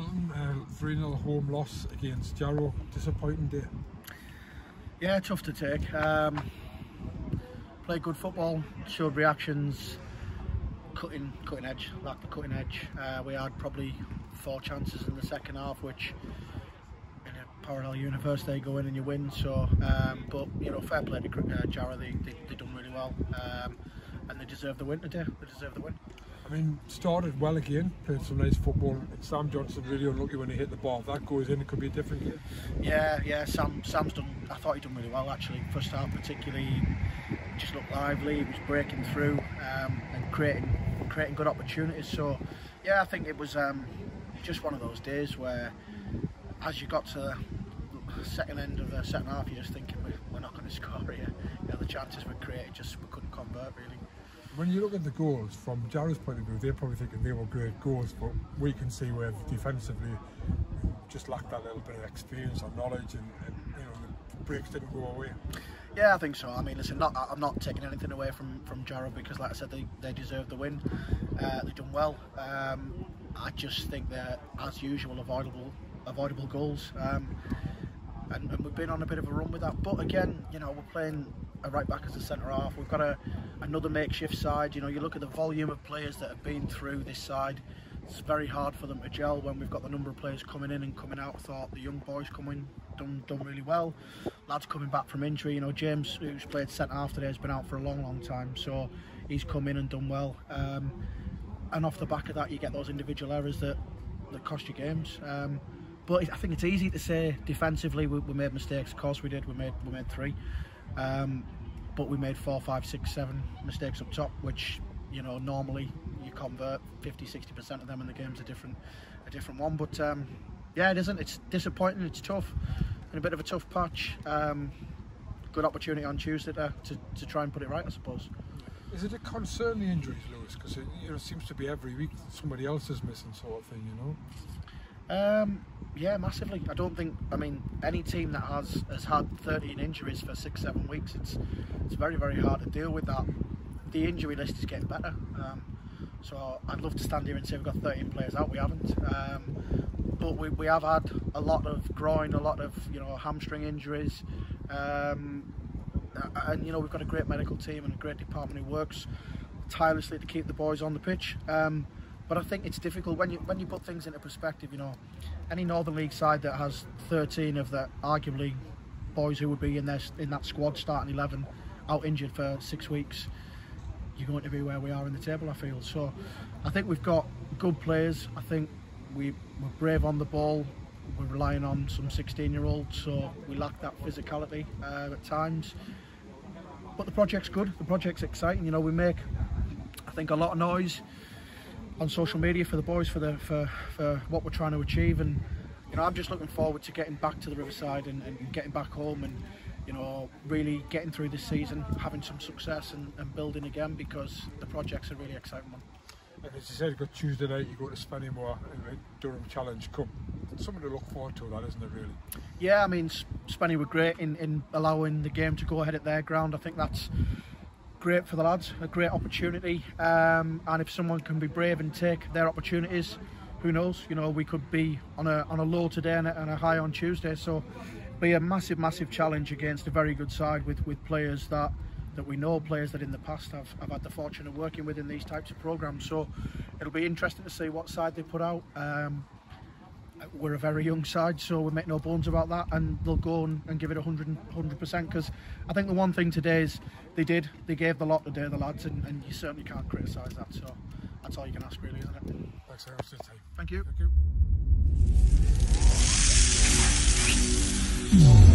Hamilton, 3-0 home loss against Jarrow. Disappointing day. Yeah, tough to take. Played good football, showed reactions, cutting edge, lacked the cutting edge. We had probably 4 chances in the second half, which in a parallel universe they go in and you win. So, but you know, fair play to Jarrow. They done really well, and they deserve the win today. They deserve the win. I mean, started well again, played some nice football. Sam Johnson really unlucky when he hit the ball. If that goes in, it could be a different game. Yeah. Sam's done. I thought he'd done really well actually. First half particularly, just looked lively. He was breaking through and creating good opportunities. So, yeah, I think it was just one of those days where, as you got to the second end of the second half, you're just thinking we're not going to score here. You know, the chances were created, just we couldn't convert really. When you look at the goals, from Jarrow's point of view, they're probably thinking they were great goals, but we can see where defensively just lacked that little bit of experience or knowledge, and you know, the breaks didn't go away. Yeah, I think so. I mean, listen, I'm not taking anything away from Jarrow because, like I said, they deserve the win. They've done well. I just think they're, as usual, avoidable goals. And we've been on a bit of a run with that. But again, you know, we're playing a right back as a centre half. We've got another makeshift side. You know, you look at the volume of players that have been through this side. It's very hard for them to gel when we've got the number of players coming in and coming out. I thought the young boys done really well. Lads coming back from injury. You know, James, who's played centre half today, has been out for a long time. So he's come in and done well. And off the back of that, you get those individual errors that cost you games. But I think it's easy to say defensively we made mistakes. Of course we did. We made 3, but we made 4, 5, 6, 7 mistakes up top, which, you know, normally you convert 50-60% of them, and the game's a different one. But yeah, it isn't. It's disappointing. It's tough, and a bit of a tough patch. Good opportunity on Tuesday to try and put it right, I suppose. Is it a concern, the injuries, Lewis? Because it seems to be every week somebody else is missing, sort of thing, you know. Yeah, massively. I mean, any team that has had 13 injuries for 6-7 weeks, it's very hard to deal with that. The injury list is getting better. So I'd love to stand here and say we've got 13 players out. We haven't. But we have had a lot of groin, a lot of, you know, hamstring injuries. And you know, we've got a great medical team and a great department who works tirelessly to keep the boys on the pitch. But I think it's difficult when you put things into perspective. You know, any Northern League side that has 13 of the arguably boys who would be in that squad starting 11 out injured for 6 weeks, you're going to be where we are in the table, I feel. So I think we've got good players. I think we're brave on the ball. We're relying on some 16-year-olds, so we lack that physicality at times. But the project's good. The project's exciting. You know, we make, I think, a lot of noise on social media for the boys for what we're trying to achieve, and you know, I'm just looking forward to getting back to the Riverside and getting back home, and you know, really getting through this season, having some success and building again, because the project's a really exciting one. And as you said, you've got Tuesday night, you go to Spennymoor in Durham Challenge Cup. It's something to look forward to, that, isn't it, really? Yeah, I mean, Spenny were great in allowing the game to go ahead at their ground. I think that's great for the lads, a great opportunity, and if someone can be brave and take their opportunities, who knows, you know, we could be on a low today and a high on Tuesday. So be a massive challenge against a very good side with players that we know, players that in the past have had the fortune of working with in these types of programs. So it'll be interesting to see what side they put out. We're a very young side, so we make no bones about that, and they'll go and give it 100%, because I think the one thing today is they gave the lot today, the lads, and you certainly can't criticise that. So that's all you can ask, really, isn't it? Thanks very much for your time. Thank you. Thank you.